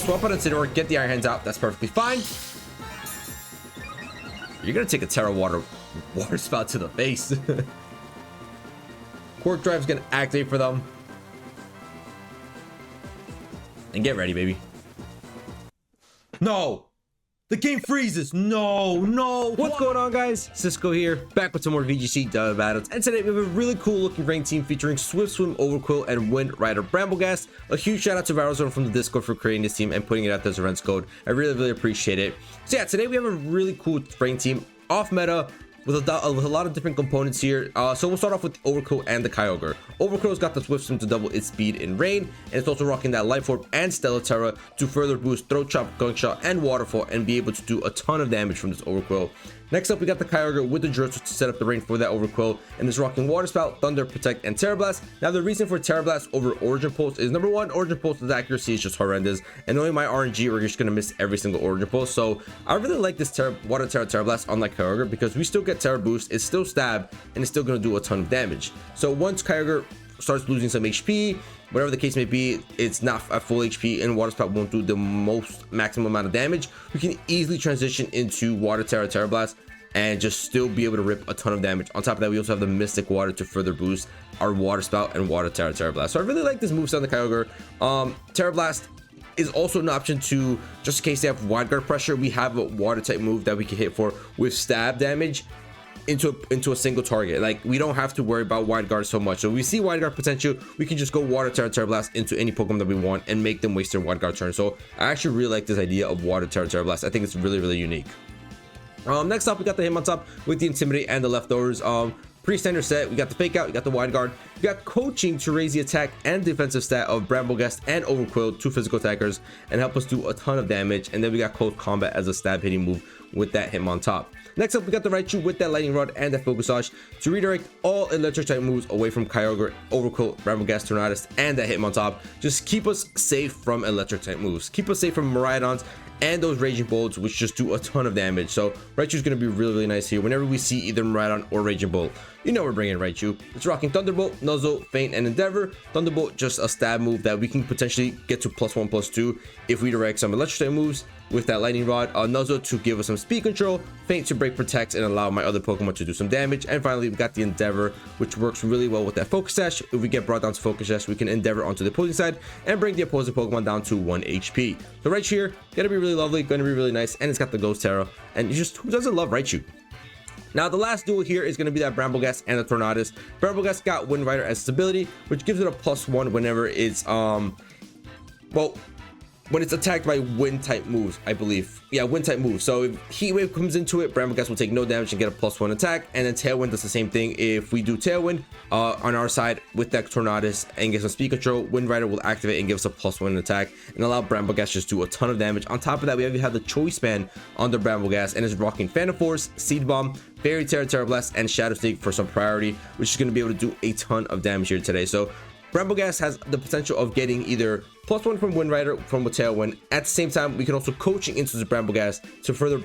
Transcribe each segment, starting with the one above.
swap out Incineroar, get the Iron Hands out. That's perfectly fine. You're gonna take a Terra water spout to the face. Quark Drive's gonna activate for them. And get ready, baby. No! The game freezes. No. What's going on, guys? Cisco here, back with some more VGC battles. And today we have a really cool looking rain team featuring Swift Swim, Overqwil, and Wind Rider Brambleghast. A huge shout out to Viralzone from the Discord for creating this team and putting it out there as a Rents code. I really appreciate it. So yeah, today we have a really cool rain team off meta with a lot of different components here. So we'll start off with Overqwil and the Kyogre. Overqwil's got the Swift Swim to double its speed in rain, and it's also rocking that Life Orb and Stellar Terra to further boost Throat Chop, Gunk Shot, and Waterfall, and be able to do a ton of damage from this Overqwil. Next up, we got the Kyogre with the Drill to set up the rain for that Overqwil, and it's rocking Water Spout, Thunder, Protect, and Terra Blast. Now, the reason for Terra Blast over Origin Pulse is, number one, Origin Pulse's accuracy is just horrendous, and knowing my RNG, we're just gonna miss every single Origin Pulse. So I really like this Water Terra Blast on like Kyogre, because we still get Terra Boost, it's still stab, and it's still gonna do a ton of damage. So once Kyogre starts losing some HP, whatever the case may be, it's not at full HP and Water Spout won't do the maximum amount of damage, we can easily transition into Water Terra Blast and just still be able to rip a ton of damage. On top of that, we also have the Mystic Water to further boost our Water Spout and Water Terra Blast. So I really like this moveset on the Kyogre. Terra Blast is also an option to, just in case they have Wide Guard pressure, we have a water type move that we can hit for with stab damage into a single target. Like, we don't have to worry about Wide Guard so much. So we see Wide Guard potential, we can just go Water Terra Blast into any Pokemon that we want and make them waste their Wide Guard turn. So I actually really like this idea of Water Terra Blast. I think it's really unique. Next up, we got the Hitmontop with the Intimidate and the Leftovers. Pretty standard set. We got the Fake Out, we got the Wide Guard, we got Coaching to raise the attack and defensive stat of Brambleghast and Overqwil, two physical attackers, and help us do a ton of damage. And then we got Close Combat as a stab hitting move with that Hitmontop. Next up, we got the Raichu with that Lightning Rod and that Focus Sash to redirect all electric type moves away from Kyogre, Overqwil, Brambleghast, Tornadus, and that Hitmontop. Just keep us safe from electric type moves. Keep us safe from Miraidons and those Raging Bolts, which just do a ton of damage. So Raichu's going to be really nice here. Whenever we see either Miraidon or Raging Bolt, you know we're bringing Raichu. It's rocking Thunderbolt, Nuzzle, Feint, and Endeavor. Thunderbolt, just a stab move that we can potentially get to +1/+2 if we direct some electric type moves with that Lightning Rod. Nuzzle to give us some speed control, Feint to break Protect and allow my other Pokemon to do some damage. And finally, we got the Endeavor, which works really well with that Focus Sash. If we get brought down to Focus Sash, we can Endeavor onto the opposing side and bring the opposing Pokemon down to 1 HP. So right here, gonna be really lovely, gonna be really nice, and it's got the Ghost Terra, and just who doesn't love Raichu? Now, the last duel here is going to be that Brambleghast and the Tornadus. Brambleghast got Wind Rider as stability, which gives it a +1 whenever it's when it's attacked by wind type moves, I believe. Yeah, wind type moves. So if Heat Wave comes into it, Brambleghast will take no damage and get a +1 attack. And then Tailwind does the same thing. If we do Tailwind on our side with that Tornadus and get some speed control, Wind Rider will activate and give us a +1 attack and allow Brambleghast just to do a ton of damage. On top of that, we have the Choice Band on the Brambleghast, and it's rocking Phantom Force, Seed Bomb, Fairy Terra Blast, and Shadow Sneak for some priority, which is going to be able to do a ton of damage here today. So Brambleghast has the potential of getting either +1 from Wind Rider from a Tailwind. At the same time, we can also Coaching into the Brambleghast to further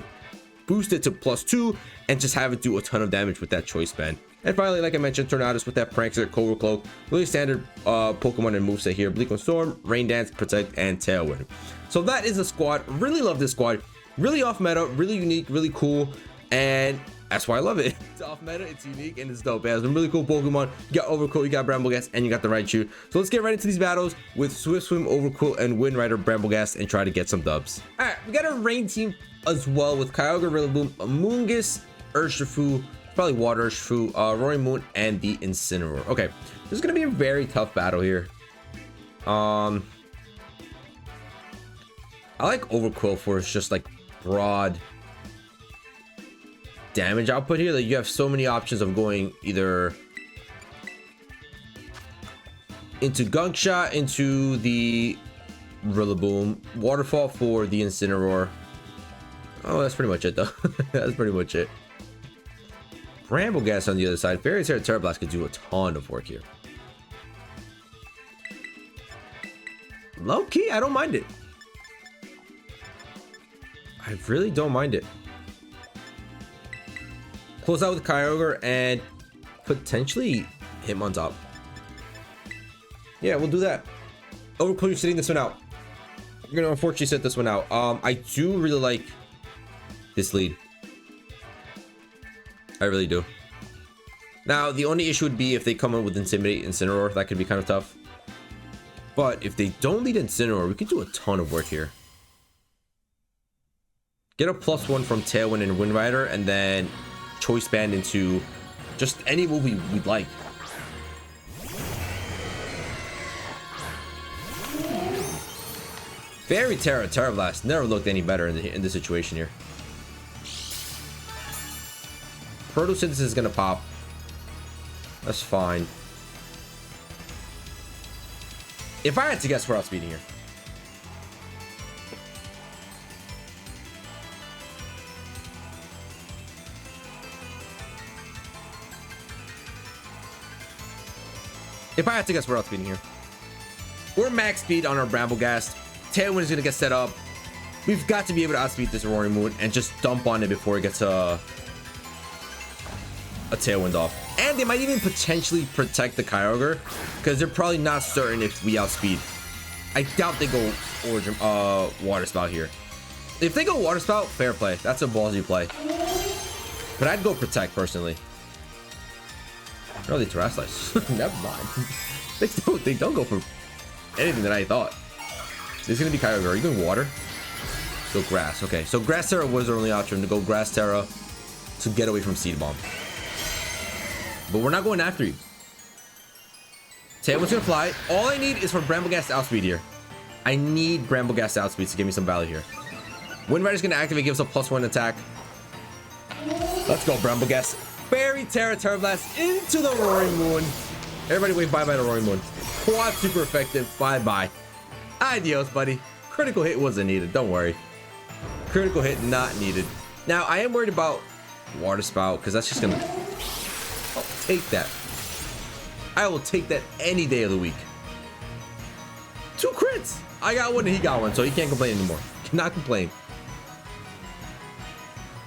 boost it to +2 and just have it do a ton of damage with that Choice Band. And finally, like I mentioned, Tornadus with that Prankster, Cobra Cloak, really standard Pokemon and moveset here: Bleak Storm, Rain Dance, Protect, and Tailwind. So that is the squad. Really love this squad. Really off meta, really unique, really cool, and that's why I love it. It's off meta, it's unique, and it's dope. It has some really cool Pokemon. You got Overqwil, you got Brambleghast, and you got the Raichu. So let's get right into these battles with Swift Swim, Overqwil, and Wind Rider Brambleghast and try to get some dubs. Alright, we got a rain team as well with Kyogre, Rillaboom, Amoonguss, Urshifu, probably Water Urshifu, Roaring Moon, and the Incineroar. Okay, this is gonna be a very tough battle here. I like Overqwil for its just like broad damage output here. Like, you have so many options of going either into Gunk Shot, into the Rillaboom, Waterfall for the Incineroar. Oh, that's pretty much it though. That's pretty much it. Brambleghast on the other side. Fairy Terra Blast could do a ton of work here. Low key, I don't mind it. I really don't mind it. Close out with Kyogre and potentially Hitmontop. Yeah, we'll do that. Overqwil, you're sitting this one out. You're gonna unfortunately set this one out. I do really like this lead. I really do. Now, the only issue would be if they come in with Intimidate Incineroar. That could be kind of tough. But if they don't lead Incineroar, we could do a ton of work here. Get a +1 from Tailwind and Wind Rider, and then Choice Band into just any move we'd like. Fairy Terra Blast never looked any better in this situation here. Photosynthesis is gonna pop. That's fine. If I had to guess, we're outspeeding here. If I had to guess, we're outspeeding here. We're max speed on our Brambleghast. Tailwind is gonna get set up. We've got to be able to outspeed this Roaring Moon and just dump on it before it gets a Tailwind off. And they might even potentially protect the Kyogre because they're probably not certain if we outspeed. I doubt they go Origin Water Spout here. If they go Water Spout, fair play. That's a ballsy play. But I'd go Protect personally. No, they Terrasilize. Never mind. They don't go for anything that I thought. This is gonna be Kyogre. Are you going Water? Go Grass. Okay, so Grass Terra was our only option, to go Grass Terra to get away from Seed Bomb. But we're not going after you. Tailwind's gonna fly. All I need is for Brambleghast to outspeed here. I need Brambleghast to outspeed to give me some value here. Wind Rider's gonna activate, give us a +1 attack. Let's go, Brambleghast. Fairy Terra Blast into the Roaring Moon. Everybody wave bye-bye to Roaring Moon. Quad super effective. Bye-bye. Adios, buddy. Critical hit wasn't needed. Don't worry. Critical hit not needed. Now, I am worried about Water Spout because that's just gonna... I'll take that. I will take that any day of the week. 2 crits. I got one and he got one, so he can't complain anymore. Cannot complain.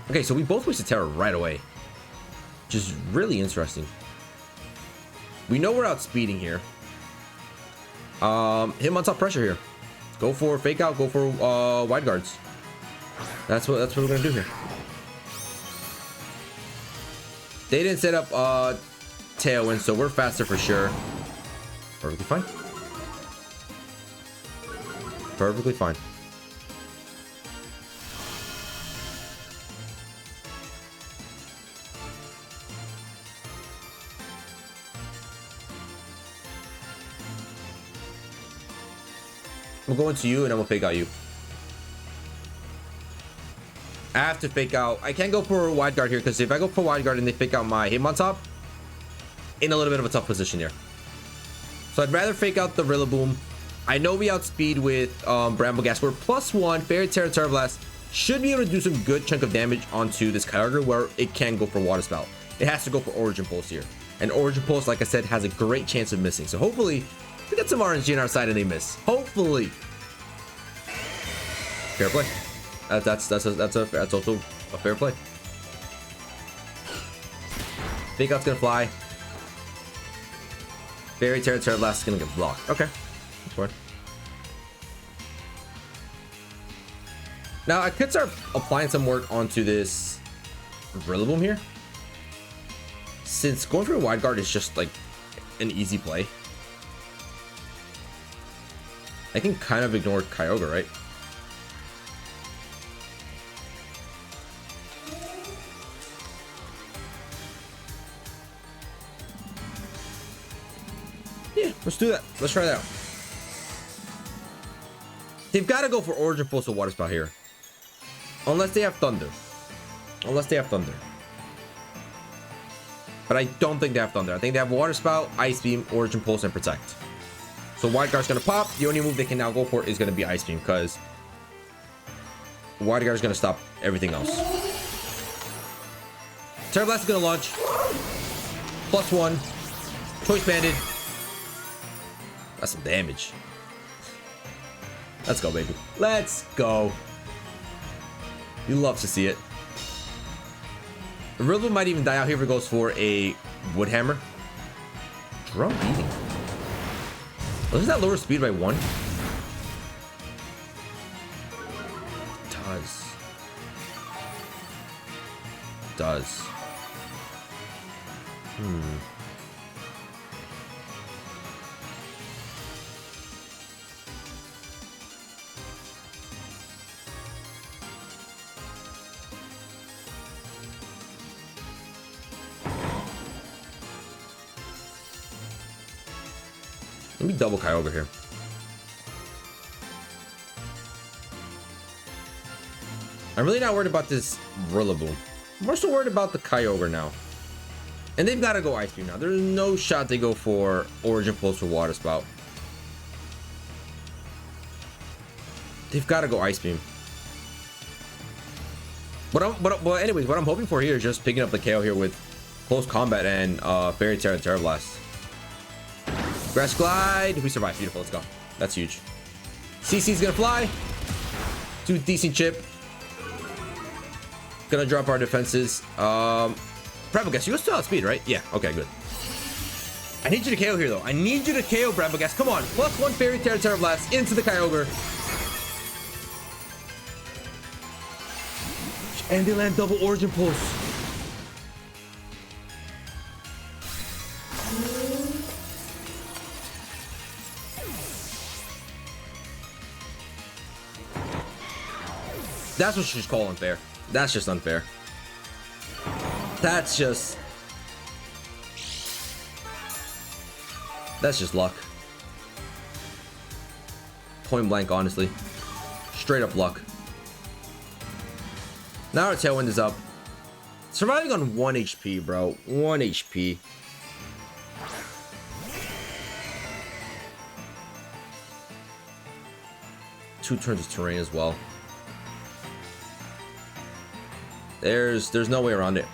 Okay, so we both wasted Terra right away, which is really interesting. We know we're outspeeding here. Hit him on top pressure here. Go for Fake Out. Go for Wide Guards. That's what we're gonna do here. They didn't set up Tailwind, so we're faster for sure. Perfectly fine. Perfectly fine. I'm going to you and I'm gonna Fake Out you. I have to Fake Out. I can't go for a Wide Guard here because if I go for Wide Guard and they Fake Out my Hitmontop, in a little bit of a tough position here. So I'd rather Fake Out the Rillaboom. I know we outspeed with Brambleghast. We're +1. Fairy Terra Blast should be able to do some good chunk of damage onto this Kyogre where it can go for Water Spout. It has to go for Origin Pulse here. And Origin Pulse, like I said, has a great chance of missing. So hopefully we get some RNG on our side and they miss. Hopefully. Fair play. That's also a fair play. Fake Out's gonna fly. Fairy Terra Blast is gonna get blocked. Okay. That's fine. Now I could start applying some work onto this Rillaboom here. Since going for a Wide Guard is just like an easy play. I can kind of ignore Kyogre, right? Yeah, let's do that. Let's try that out. They've got to go for Origin Pulse or Water Spout here. Unless they have Thunder. Unless they have Thunder. But I don't think they have Thunder. I think they have Water Spout, Ice Beam, Origin Pulse, and Protect. So Wide Guard's gonna pop. The only move they can now go for is gonna be Ice Beam because Wide Guard's gonna stop everything else. Terra Blast is gonna launch. +1. Choice Banded. That's some damage. Let's go, baby. Let's go. You love to see it. The Rillaboom might even die out here if it goes for a Wood Hammer. Drum beating. Wasn't that lower speed by 1? Does. Let me double Kyogre here. I'm really not worried about this Rillaboom. I'm more so worried about the Kyogre now. And they've got to go Ice Beam now. There's no shot they go for Origin Pulse or Water Spout. They've got to go Ice Beam. But anyways, what I'm hoping for here is just picking up the KO here with Close Combat and Fairy Tale and Terra Blast. Grass Glide. We survived. Beautiful. Let's go. That's huge. CC's gonna fly. Do decent chip. Gonna drop our defenses. Brambleghast, you still have speed, right? Yeah. Okay, good. I need you to KO here, though. I need you to KO Brambleghast. Come on. +1 Fairy Tale Terra Blast into the Kyogre. And they land double Origin Pulse. That's what she's calling unfair. That's just unfair. That's just luck. Point blank, honestly. Straight up luck. Now our Tailwind is up. Surviving on 1 HP, bro. 1 HP. Two turns of terrain as well. There's no way around it.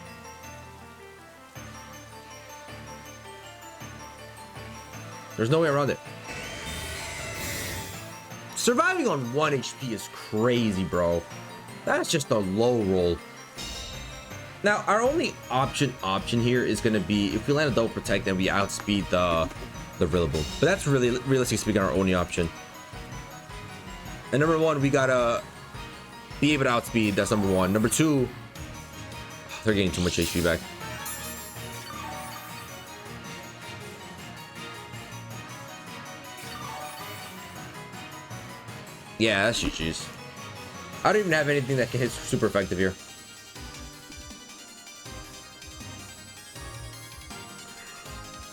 There's no way around it. Surviving on 1 HP is crazy, bro. That's just a low roll. Now, our only option here is going to be if we land a double protect and we outspeed the Rillaboom. But that's really, realistically speaking, our only option. And number one, we gotta be able to outspeed. That's number one. Number two, they're getting too much HP back. Yeah, that's GG's. I don't even have anything that can hit super effective here.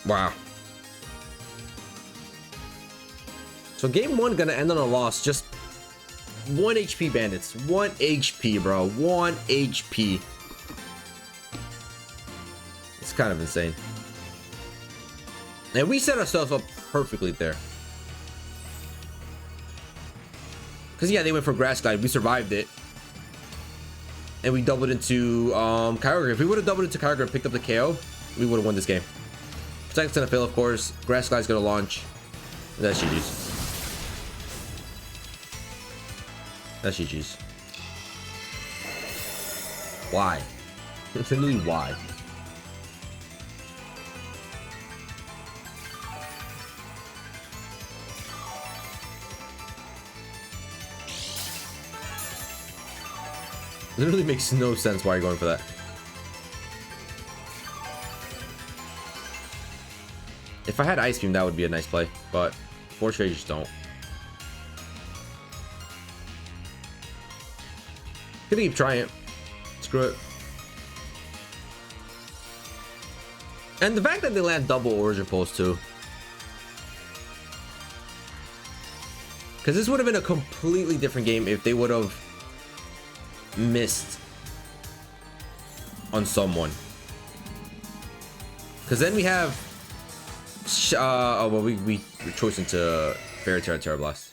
Wow. So game one gonna end on a loss. Just 1 HP bandits. 1 HP, bro. 1 HP. It's kind of insane. And we set ourselves up perfectly there. Because yeah, they went for Grass Glide. We survived it. And we doubled into Kyogre. If we would have doubled into Kyogre and picked up the KO, we would have won this game. Protect's gonna fail, of course. Grass Glide's gonna launch. And that's GG's. That's GG's. Why? Literally, why? Literally makes no sense why you're going for that. If I had Ice Beam, that would be a nice play, but fortunately, I just don't. Gonna keep trying it. Screw it. And the fact that they land double Origin Pulse too. Because this would have been a completely different game if they would have missed on someone. Because then we have well, we choice into Fairy Tale Terra Blast.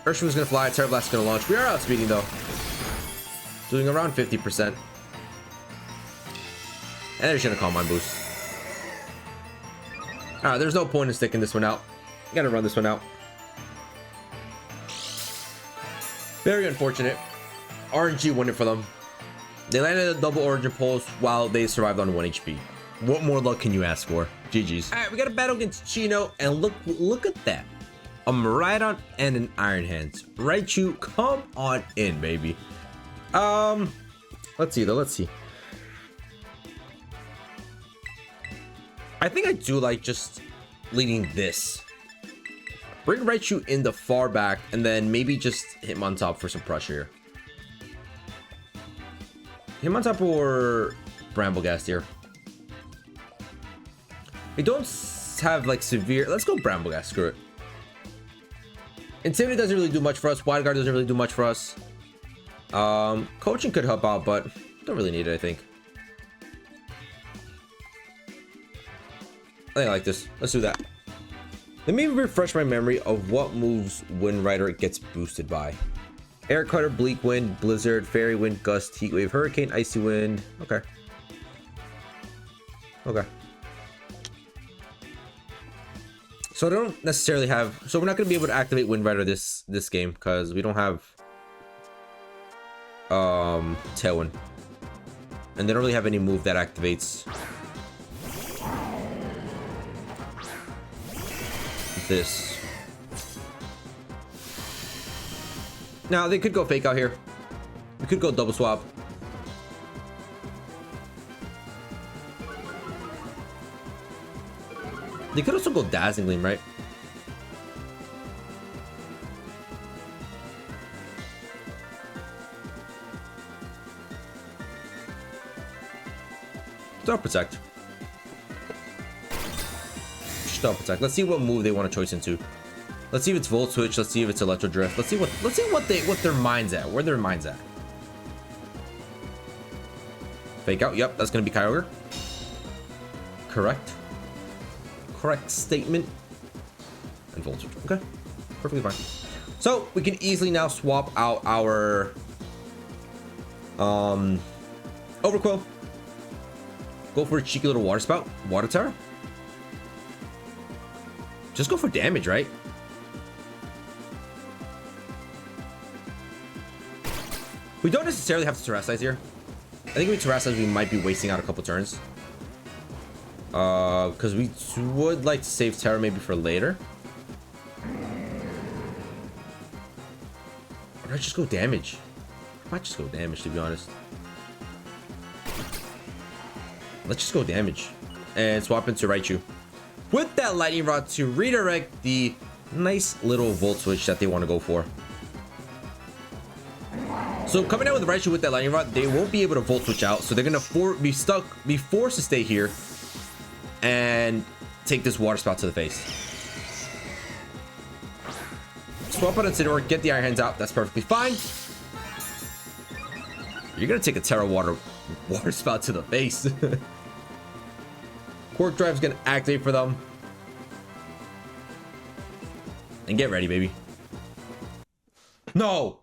Urshifu's gonna fly, Terra Blast is gonna launch. We are outspeeding though. Doing around 50%. And they're just gonna Calm Mind boost. Alright, there's no point in sticking this one out. Gotta run this one out. Very unfortunate. RNG won it for them. They landed a double Origin Pulse while they survived on 1 HP. What more luck can you ask for? GG's. Alright, we got a battle against Chino, and look at that. a Miraidon, and an Iron Hands. Raichu, come on in, baby. Let's see though. Let's see. I think I do like just leading this. Bring Raichu in the far back, and then maybe just hit him on top for some pressure here. Hit him on top or Brambleghast here. We don't have like severe. Let's go Brambleghast. Screw it. Intimidate doesn't really do much for us. Wide Guard doesn't really do much for us. Coaching could help out, but don't really need it, I think. I think I like this. Let's do that. Let me refresh my memory of what moves Wind Rider gets boosted by. Air Cutter, Bleak Wind, Blizzard, Fairy Wind, Gust, Heat Wave, Hurricane, Icy Wind. Okay. Okay. So I don't necessarily have. So we're not going to be able to activate Wind Rider this game because we don't have Tailwind, and they don't really have any move that activates this. Now they could go Fake Out here. We could go Double Swap. They could also go Dazzling Gleam, right? Star Protect. Star Protect. Let's see what move they want to choice into. Let's see if it's Volt Switch. Let's see if it's Electro Drift. Let's see what their mind's at. Where their mind's at. Fake Out. Yep, that's gonna be Kyogre. Correct. Correct statement. And Volt Switch. Okay, perfectly fine. So we can easily now swap out our Overqwil. Go for a cheeky little Water Spout. Water Tower. Just go for damage, right? We don't necessarily have to Terrasilize here. I think if we Terrasilize, we might be wasting out a couple turns. Because we would like to save Terra maybe for later. Or I just go damage. I might just go damage, to be honest. Let's just go damage and swap into Raichu with that Lightning Rod to redirect the nice little Volt Switch that they want to go for. So coming out with Raichu with that Lightning Rod, they won't be able to Volt Switch out, so they're gonna be forced to stay here and take this Water Spout to the face. Swap out Incineroar, get the Iron Hands out. That's perfectly fine. You're gonna take a Terra Water Spout to the face. Quark Drive's gonna activate for them. And get ready, baby. No!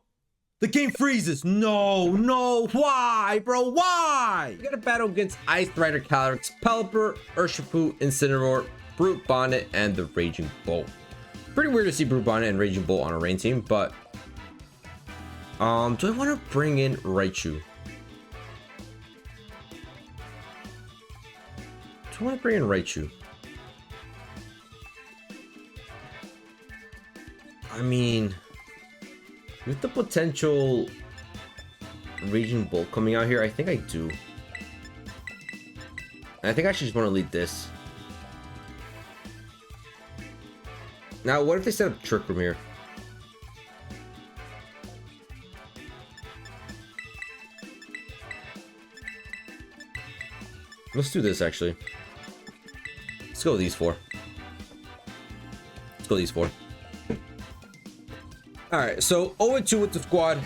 The game freezes! No! Why, bro? Why? You gotta battle against Ice Rider, Calyrex, Pelipper, Urshifu, Incineroar, Brute Bonnet, and the Raging Bolt. Pretty weird to see Brute Bonnet and Raging Bolt on a rain team, but do I want to bring in Raichu? Do I want to bring in Raichu? I mean, with the potential Raging Bolt coming out here, I think I do. And I think I actually just want to lead this. Now, what if they set up Trick Room here? Let's do this, actually. Let's go with these four. Let's go with these four. Alright, so 0-2 with the squad.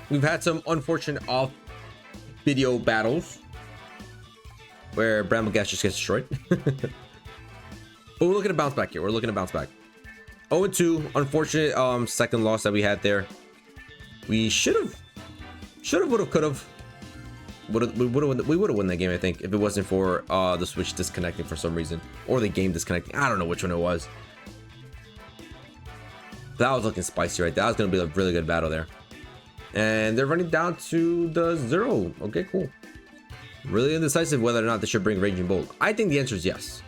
We've had some unfortunate off-video battles where Brambleghast just gets destroyed. But we're looking to bounce back here. We're looking to bounce back. 0-2, unfortunate second loss that we had there. We should have, would have, could have. We would have won that game, I think, if it wasn't for the Switch disconnecting for some reason, or the game disconnecting. I don't know which one it was. That was looking spicy right there. That was going to be a really good battle there. And they're running down to the 0. Okay, cool. Really indecisive whether or not they should bring Raging Bolt. I think the answer is yes.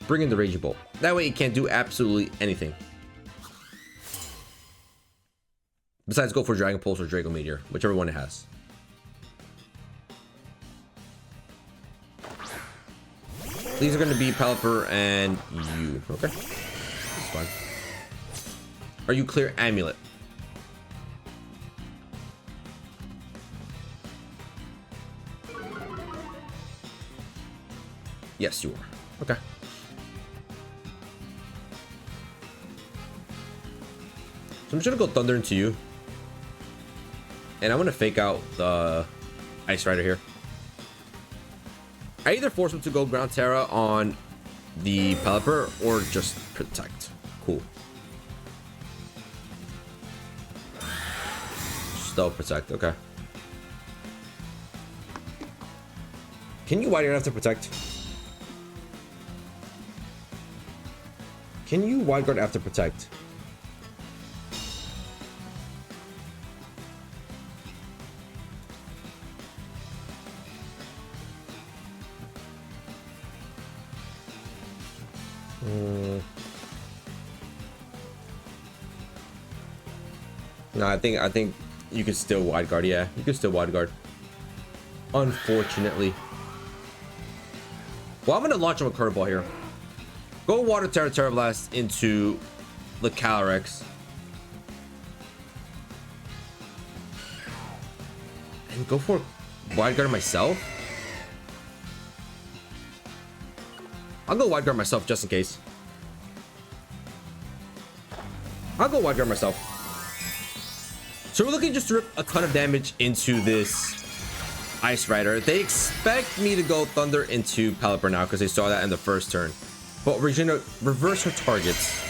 Bring in the Raging Bolt. That way it can't do absolutely anything. Besides, go for Dragon Pulse or Draco Meteor, whichever one it has. These are going to be Pelipper and you. Okay. That's fine. Are you clear Amulet? Yes, you are. Okay. So I'm just going to go Thunder into you. And I'm going to fake out the Ice Rider here. I either force him to go Ground Terra on the Pelipper or just Protect. Cool. Still Protect, okay. Can you Wide Guard after Protect? Can you Wide Guard after Protect? No, I think you could still Wide Guard. Yeah, you could still Wide Guard. Unfortunately. Well, I'm gonna launch him a curveball here. Go Water Terra Blast into the Calyrex. And go for Wide Guard myself. I'll go Wide Guard myself just in case. I'll go Wide Guard myself. So we're looking just to rip a ton of damage into this Ice Rider. They expect me to go Thunder into Pelipper now because they saw that in the first turn. But we're going to reverse her targets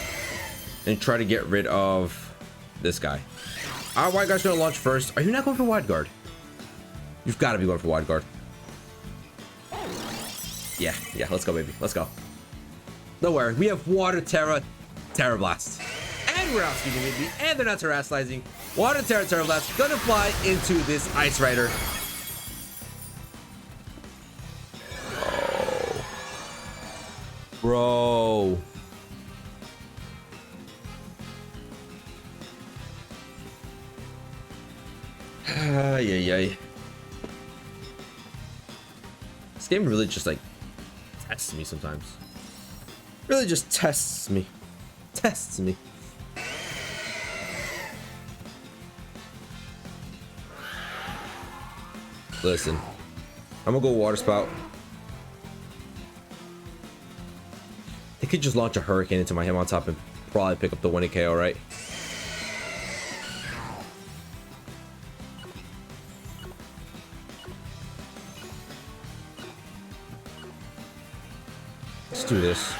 and try to get rid of this guy. Our Wide Guard's going to launch first. Are you not going for Wide Guard? You've got to be going for Wide Guard. Yeah, let's go, baby. Let's go. Don't worry. We have Water Terra Blast. And we're out speeding, baby. And they're not terrestrializing. Water Terra Blast gonna fly into this Ice Rider. Oh. Bro. Ay. This game really just like tests me sometimes. Really just tests me. Tests me. Listen, I'm gonna go Water Spout. They could just launch a Hurricane into my him on top and probably pick up the 1 KO, right? Let's do this.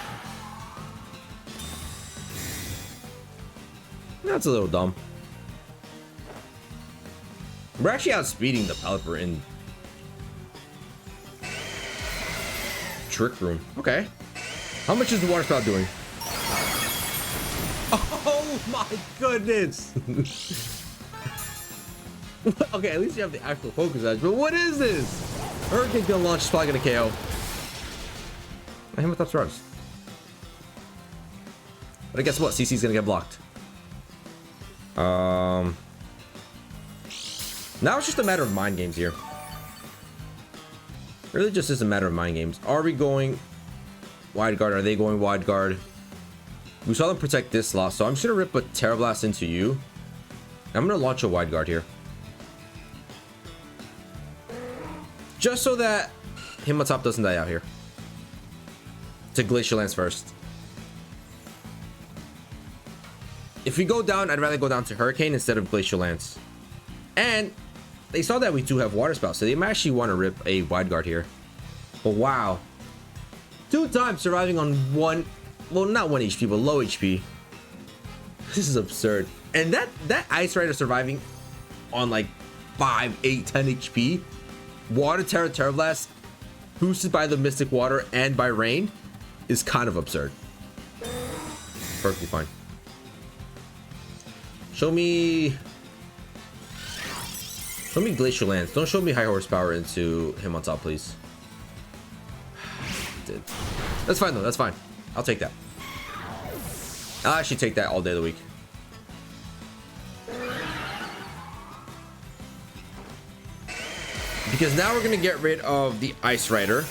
That's a little dumb. We're actually outspeeding the Pelipper in Trick Room. Okay. How much is the Water Spout doing? Oh my goodness. Okay, at least you have the actual focus edge. But what is this? Hurricane's gonna launch, it's probably gonna KO. I hit with top stars. But guess what? CC's gonna get blocked. Now it's just a matter of mind games here. It really just is a matter of mind games. Are we going Wide Guard? Are they going Wide Guard? We saw them protect this slot, so I'm just gonna rip a Terra Blast into you. I'm gonna launch a Wide Guard here. Just so that him on top doesn't die out here. To Glacial Lance first. If we go down, I'd rather go down to Hurricane instead of Glacial Lance. And they saw that we do have Water Spout, so they might actually want to rip a Wide Guard here. But wow. 2 times surviving on one, well, not 1 HP, but low HP. This is absurd. And that Ice Rider surviving on like 5, 8, 10 HP. Water Terra Blast, boosted by the Mystic Water and by Rain, is kind of absurd. Perfectly fine. Show me Glacial Lance. Don't show me high horsepower into him on top, please. Did. That's fine though. That's fine. I'll take that. I'll actually take that all day of the week. because now we're gonna get rid of the Ice Rider.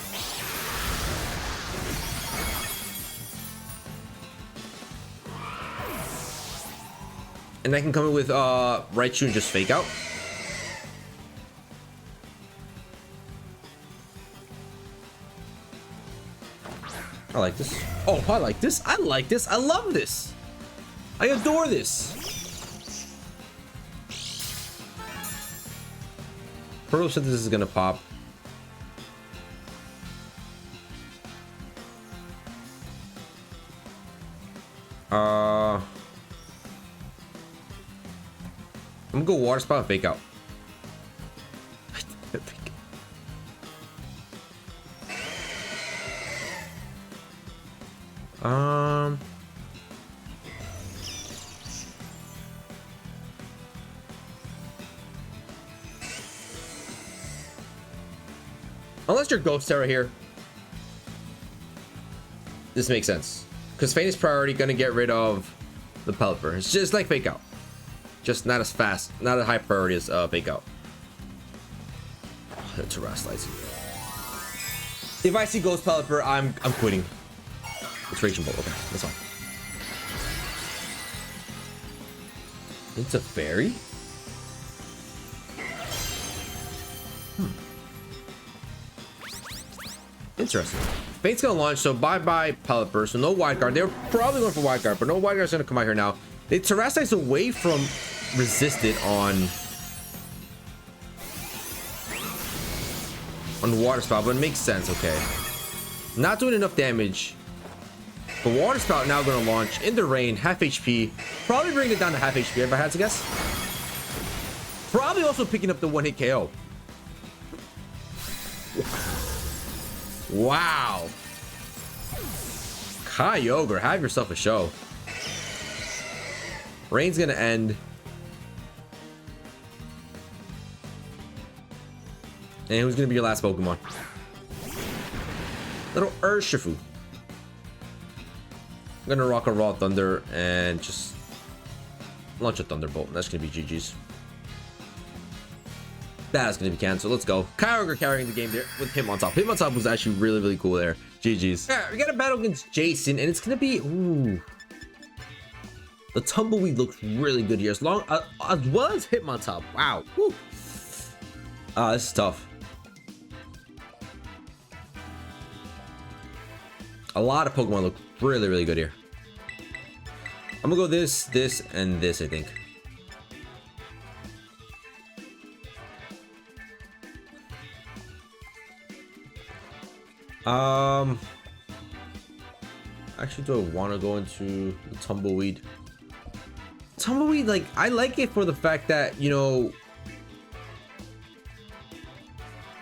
And I can come in with Raichu and just fake out. I like this. Oh, I like this. I like this. I love this. I adore this. Photosynthesis is gonna pop. I'm gonna go Water Spout and fake out. Unless you're Ghost Terra here, this makes sense. Because Feint is priority, gonna get rid of the Pelipper. It's just like fake out. Just not as fast, not as high priority as fake out. The Terrasilize. If I see Ghost Pelipper, I'm quitting. It's Raging Bolt. Okay, that's fine. It's a fairy? Interesting. Feint's gonna launch, so bye-bye Pelipper. So no Wide Guard. They're probably going for Wide Guard, but no Wide Guard's gonna come out here now. They Terrasilize away from resisted on Water Spout, but it makes sense. Okay, not doing enough damage. But Water Spout now gonna launch in the rain, half HP. Probably bring it down to half HP if I had to guess. Probably also picking up the one-hit KO. Wow. Kyogre, have yourself a show. Rain's gonna end. And who's gonna be your last Pokemon? Little Urshifu. I'm gonna rock a Raw Thunder and just launch a Thunderbolt. That's gonna be GG's. That's gonna be canceled. Let's go. Kyogre carrying the game there with Hitmontop. Hitmontop was actually really, really cool there. GG's. Alright, we got a battle against Jason, and it's gonna be ooh. The Tumbleweed looks really good here, as well as Hitmontop. Wow. Woo. This is tough. A lot of Pokemon look really, really good here. I'm gonna go this, this, and this, I think. Actually, do I want to go into the Tumbleweed? Tumbleweed, like, I like it for the fact that, you know,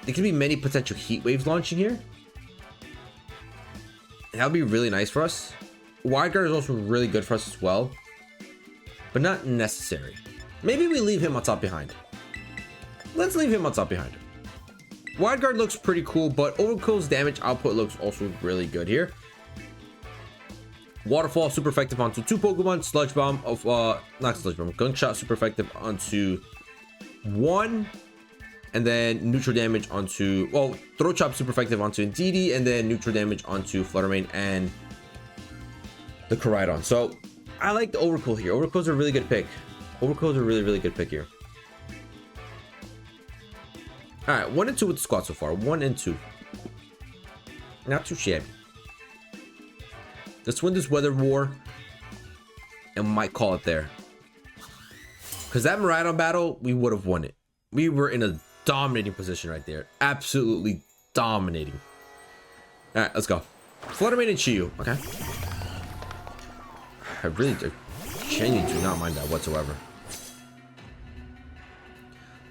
there could be many potential heat waves launching here. That would be really nice for us. Wide Guard is also really good for us as well, but not necessary. Maybe we leave him on top behind. Let's leave him on top behind. Wide Guard looks pretty cool, but Overquill's damage output looks also really good here. Waterfall super effective onto 2 Pokemon. Sludge Bomb of not Sludge Bomb, Gunshot super effective onto 1, and then neutral damage onto, well, Throat Chop super effective onto Indeedee, and then neutral damage onto Fluttermane and the Koraidon. So I like the Overquill here. Overquill's a really good pick. Overquill's a really, really good pick here. All right, 1 and 2 with the squad so far. 1 and 2. Not too shabby. Let's win this weather war and might call it there. Because that Miraidon battle, we would have won it. We were in a dominating position right there. Absolutely dominating. All right, let's go. Fluttermane and Chiyu. Okay. I really genuinely do not mind that whatsoever.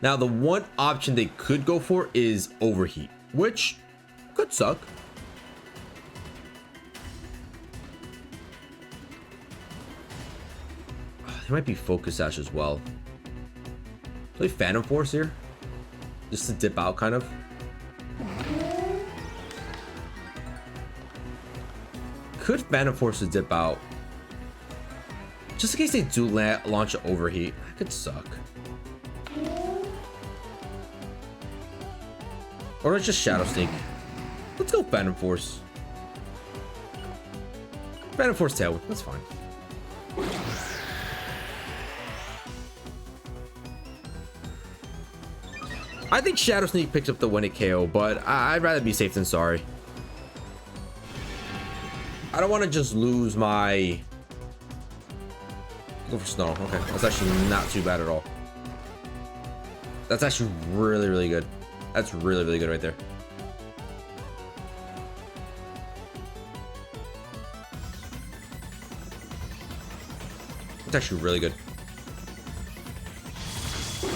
Now, the one option they could go for is Overheat, which could suck. There might be Focus Sash as well. Play Phantom Force here, just to dip out, kind of. Could Phantom Force to dip out, just in case they do launch an Overheat? That could suck. Or it's just Shadow Sneak. Let's go Phantom Force. Phantom Force Tailwind. That's fine. I think Shadow Sneak picks up the win at KO, but I'd rather be safe than sorry. I don't want to just lose my... Go for Snarl. Okay, that's actually not too bad at all. That's actually really, really good. That's really, really good right there. It's actually really good.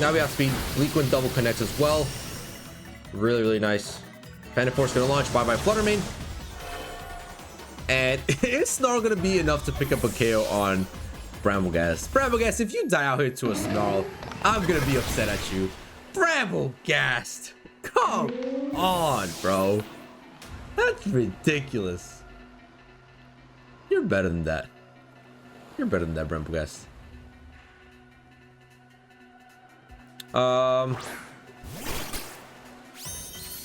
Now we have speed. Leak Wind double connects as well. Really, really nice. Phantom Force gonna launch. Bye-bye Fluttermane. And is Snarl gonna be enough to pick up a KO on Brambleghast? Brambleghast, if you die out here to a Snarl, I'm gonna be upset at you. Brambleghast! Come on, bro. That's ridiculous. You're better than that. You're better than that, Brambleghast.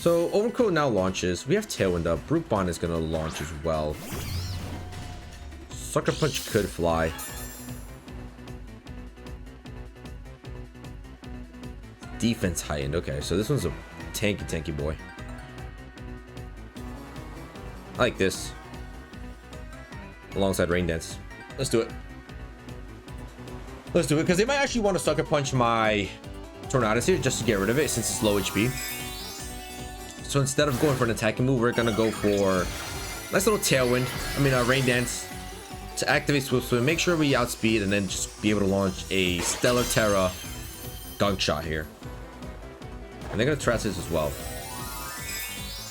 So Overcoat now launches. We have Tailwind up. Brute Bond is gonna launch as well. Sucker Punch could fly. Defense heightened. Okay, so this one's a tanky boy. I like this. Alongside Rain Dance. Let's do it. Let's do it, because they might actually want to Sucker Punch my Tornadus here just to get rid of it since it's low HP. So instead of going for an attacking move, we're gonna go for nice little Tailwind. I mean, Rain Dance to activate Swift Swim. Make sure we outspeed and then just be able to launch a Stellar Terra Gunk Shot here. And they're gonna Terrace this as well.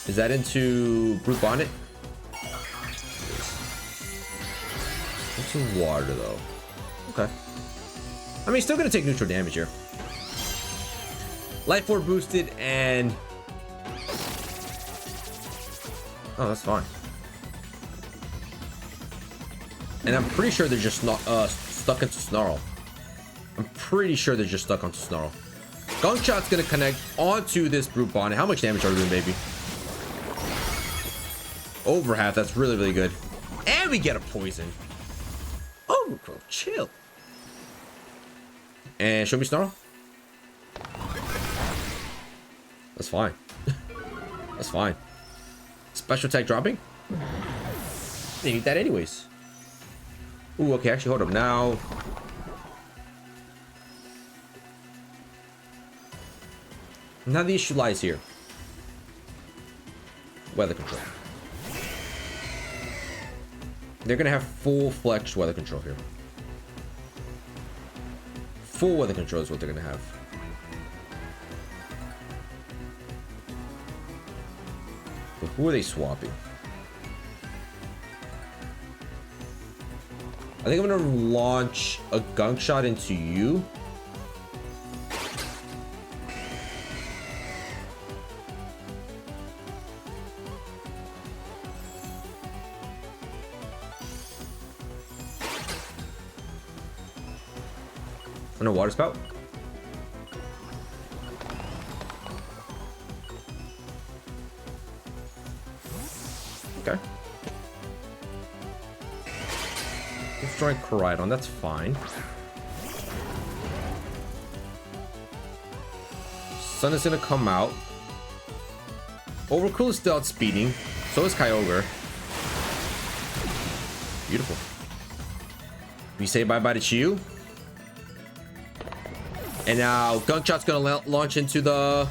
Is that into Brute Bonnet? Into water though. Okay. I mean, still gonna take neutral damage here. Life Orb boosted and... Oh, that's fine. And I'm pretty sure they're just not stuck into Snarl. I'm pretty sure they're just stuck onto Snarl. Gunk Shot's gonna connect onto this Brute Bond. How much damage are we doing, baby? Over half. That's really, really good. And we get a poison. Oh, bro, chill. And show me Snarl. That's fine. That's fine. Special attack dropping? They need that anyways. Ooh, okay, actually, hold up. Now... Now the issue lies here. Weather control. They're gonna have full flex weather control here. Full weather control is what they're gonna have. But who are they swapping? I think I'm gonna launch a Gunk Shot into you. And a Water Spout. Okay. Let's try Koraidon. That's fine. Sun is gonna come out. Overcool is still outspeeding. So is Kyogre. Beautiful. We say bye-bye to Chiyu. And now Gunk Shot's gonna launch into the...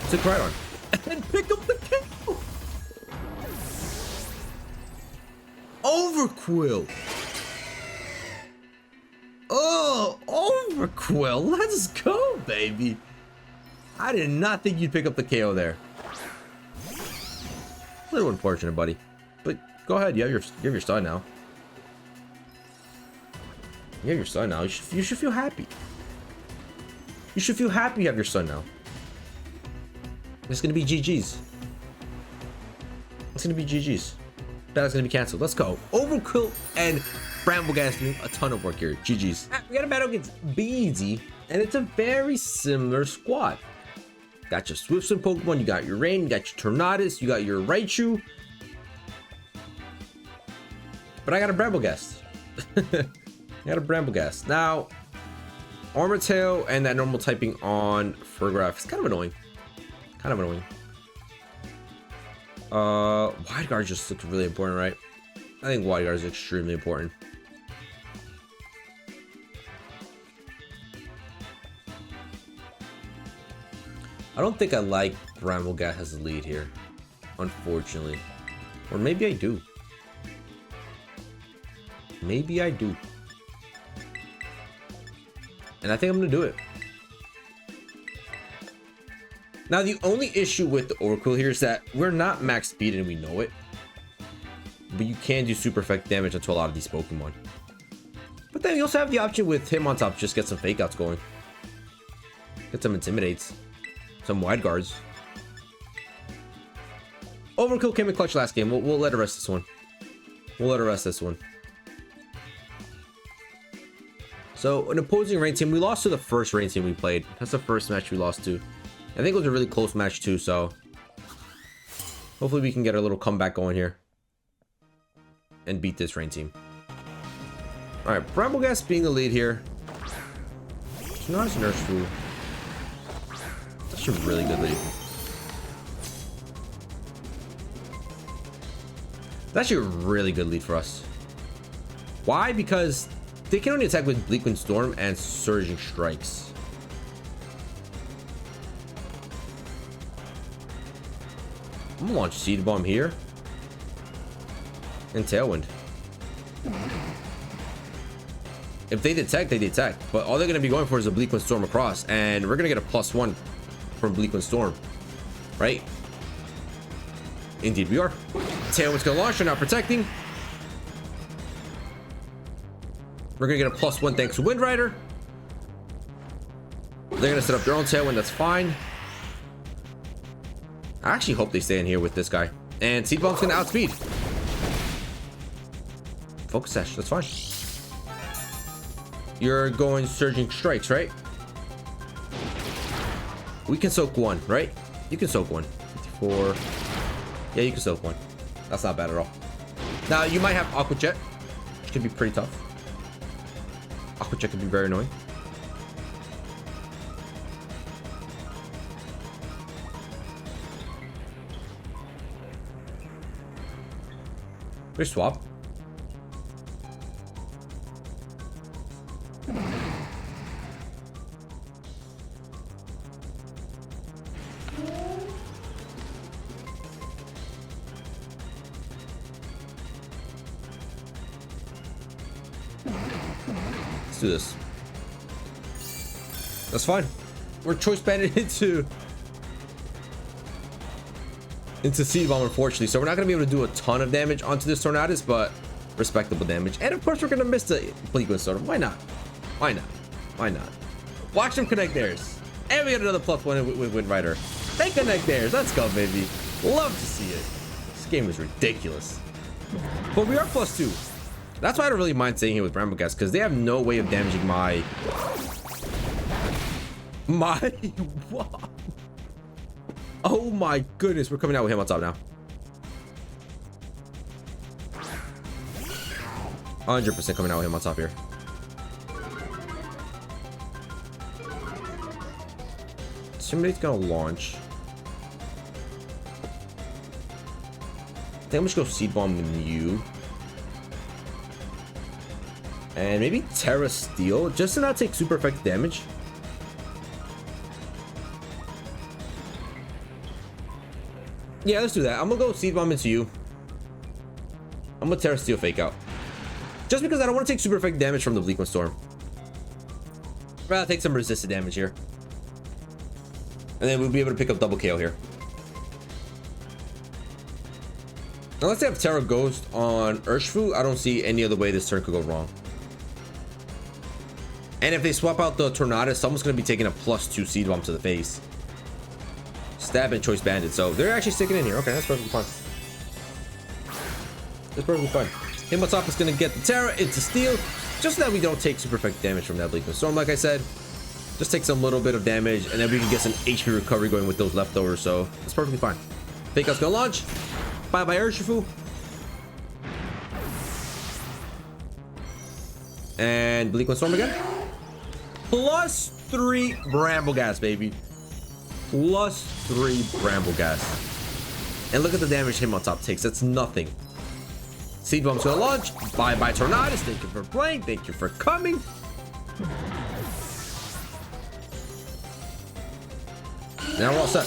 to Koraidon. And pick up the kill. Overqwil. Oh, Overqwil. Let's go, baby. I did not think you'd pick up the KO there. A little unfortunate, buddy. But go ahead. You have your stun now. You have your son now. You should feel happy. You should feel happy you have your son now. It's gonna be GG's. It's gonna be GG's. Battle's gonna be canceled. Let's go. Overqwil and Brambleghast doing a ton of work here. GG's. We got a battle against BZ. And it's a very similar squad. Got your Swift Swim Pokemon, you got your Rain, you got your Tornadus, you got your Raichu. But I got a Brambleghast. I got a Brambleghast. Now, Armor Tail and that normal typing on Furgraph is kind of annoying. Kind of annoying. Wide Guard just looks really important, right? I think Wide Guard is extremely important. I don't think I like Brambleghast as a lead here, unfortunately. Or maybe I do. Maybe I do. And I think I'm gonna do it. Now, the only issue with the Overqwil here is that we're not max speed and we know it. But you can do super effective damage onto a lot of these Pokemon. But then you also have the option with him on top, just get some fake outs going. Get some Intimidates. Some Wide Guards. Overqwil came in clutch last game. We'll let her rest this one. We'll let her rest this one. So, an opposing rain team. We lost to the first rain team we played. That's the first match we lost to. I think it was a really close match too, so hopefully we can get a little comeback going here and beat this rain team. Alright, Brambleghast being the lead here. It's not as Nurse Food. That's a really good lead. That's actually a really good lead for us. Why? Because they can only attack with Bleak Wind Storm and Surging Strikes. I'm gonna launch Seed Bomb here. And Tailwind. If they detect, they detect. But all they're gonna be going for is a Bleak Wind Storm across. And we're gonna get a +1 from Bleak Wind Storm. Right? Indeed we are. Tailwind's gonna launch, they're not protecting. We're gonna get a +1 thanks to Wind Rider. They're gonna set up their own Tailwind, that's fine. I actually hope they stay in here with this guy. And Seed Bomb's gonna outspeed. Focus Sash, that's fine. You're going Surging Strikes, right? We can soak one, right? You can soak one. 54. Yeah, you can soak one. That's not bad at all. Now, you might have Aqua Jet, which could be pretty tough. Aqua Jet could be very annoying. We swap. Let's do this. That's fine. We're choice banded into Seed Bomb, unfortunately, so we're not going to be able to do a ton of damage onto this Tornadus, but respectable damage. And of course we're going to miss the Bleak Wind Storm. Why not? Why not? Why not? Watch them connect theirs. And we got another +1 with Wind Rider. They connect theirs. Let's go, baby. Love to see it. This game is ridiculous. But we are +2. That's why I don't really mind staying here with Brambleghast, because they have no way of damaging my what? Oh my goodness, we're coming out with him on top now. 100% coming out with him on top here. Somebody's gonna launch. I think I'm just gonna Seed Bomb in you. And maybe Terra Steel, just to not take super effective damage. Yeah, let's do that. I'm gonna go Seed Bomb into you. I'm gonna Terra Steel fake out. Just because I don't want to take super effective damage from the Bleak Wind Storm. Rather take some resisted damage here. And then we'll be able to pick up double KO here. Unless they have Terra Ghost on Urshifu, I don't see any other way this turn could go wrong. And if they swap out the Tornadus, someone's going to be taking a +2 Seed Bomb to the face. Stab and Choice Banded. So they're actually sticking in here. Okay, that's perfectly fine. That's perfectly fine. Himotop is going to get the Terra into Steel, just so that we don't take super effective damage from that Bleak Wind Storm, like I said. Just take some little bit of damage, and then we can get some HP recovery going with those leftovers, so it's perfectly fine. Fake Out's gonna launch. Bye-bye, Urshifu. And Bleak Storm again. +3 Brambleghast, baby. +3 Brambleghast. And look at the damage him on top takes. That's nothing. Seed Bomb's gonna launch. Bye-bye, Tornadus. Thank you for playing. Thank you for coming. Now we're all set.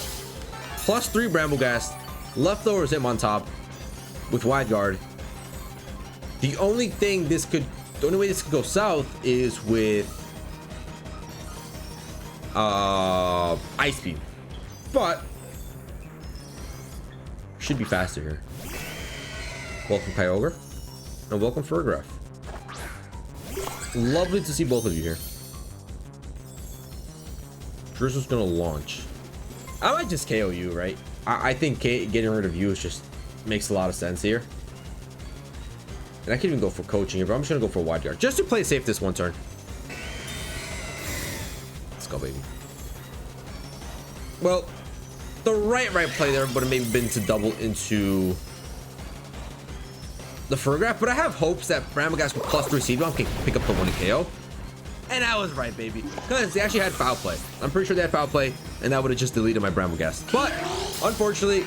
+3 Brambleghast. Leftovers him on top with Wide Guard. The only way this could go south is with Ice Beam, but should be faster here. Welcome Kyogre, and welcome Fergraph. Lovely to see both of you here. Drizzle's gonna launch. I might just KO you, right? I think getting rid of you just makes a lot of sense here. And I can even go for coaching here, but I'm just gonna go for Wide Guard just to play safe this one turn. Let's go, baby. Well, the right play there would have maybe been to double into the Fergraph, but I have hopes that Brambleghast with +3 Seed Bomb can pick up the 1 KO. And I was right, baby, because they actually had foul play. I'm pretty sure they had foul play, and that would have just deleted my Brambleghast. But unfortunately,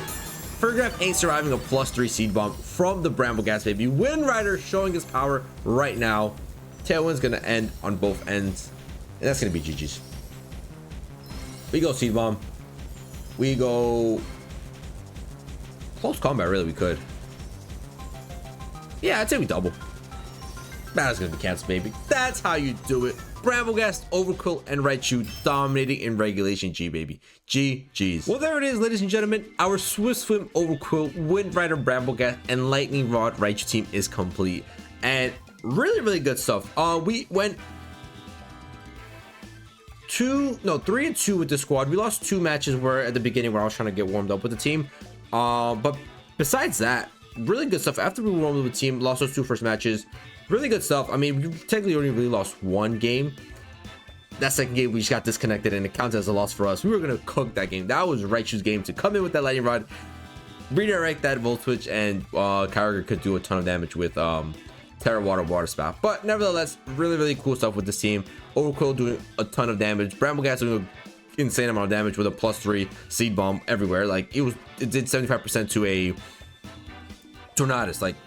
Fergraph ain't surviving a +3 Seed Bomb from the Brambleghast, baby. Wind Rider showing his power right now. Tailwind's gonna end on both ends, and that's gonna be GG's. We go Seed Bomb. We go close combat. Really, we could. Yeah, I'd say we double. Battle's gonna be canceled, baby. That's how you do it. Brambleghast, Overqwil, and Raichu dominating in Regulation G, baby. GG's. Well, there it is, ladies and gentlemen. Our Swift Swim, Overqwil, Wind Rider, Brambleghast, and Lightning Rod Raichu team is complete. And really good stuff. We went 3-2 with the squad. We lost 2 matches where at the beginning where I was trying to get warmed up with the team. But besides that, really good stuff. After we warmed up with the team, lost those 2 first matches. Really good stuff. I mean, we technically only really lost 1 game. That second game, we just got disconnected, and it counts as a loss for us. We were going to cook that game. That was Raichu's game to come in with that Lightning Rod, redirect that Volt Switch, and Kyogre could do a ton of damage with Terra Water Spout. But nevertheless, really cool stuff with this team. Overqwil doing a ton of damage. Brambleghast doing an insane amount of damage with a +3 Seed Bomb everywhere. Like, it did 75% to a Tornadus. Like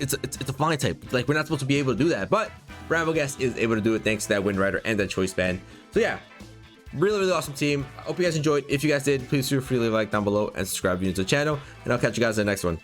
it's a flying type. Like, we're not supposed to be able to do that, but Brambleghast is able to do it thanks to that Wind Rider and that Choice Band. So yeah, really awesome team. I hope you guys enjoyed. If you guys did, please feel free to leave a like down below and subscribe if you're new to the channel, and I'll catch you guys in the next one.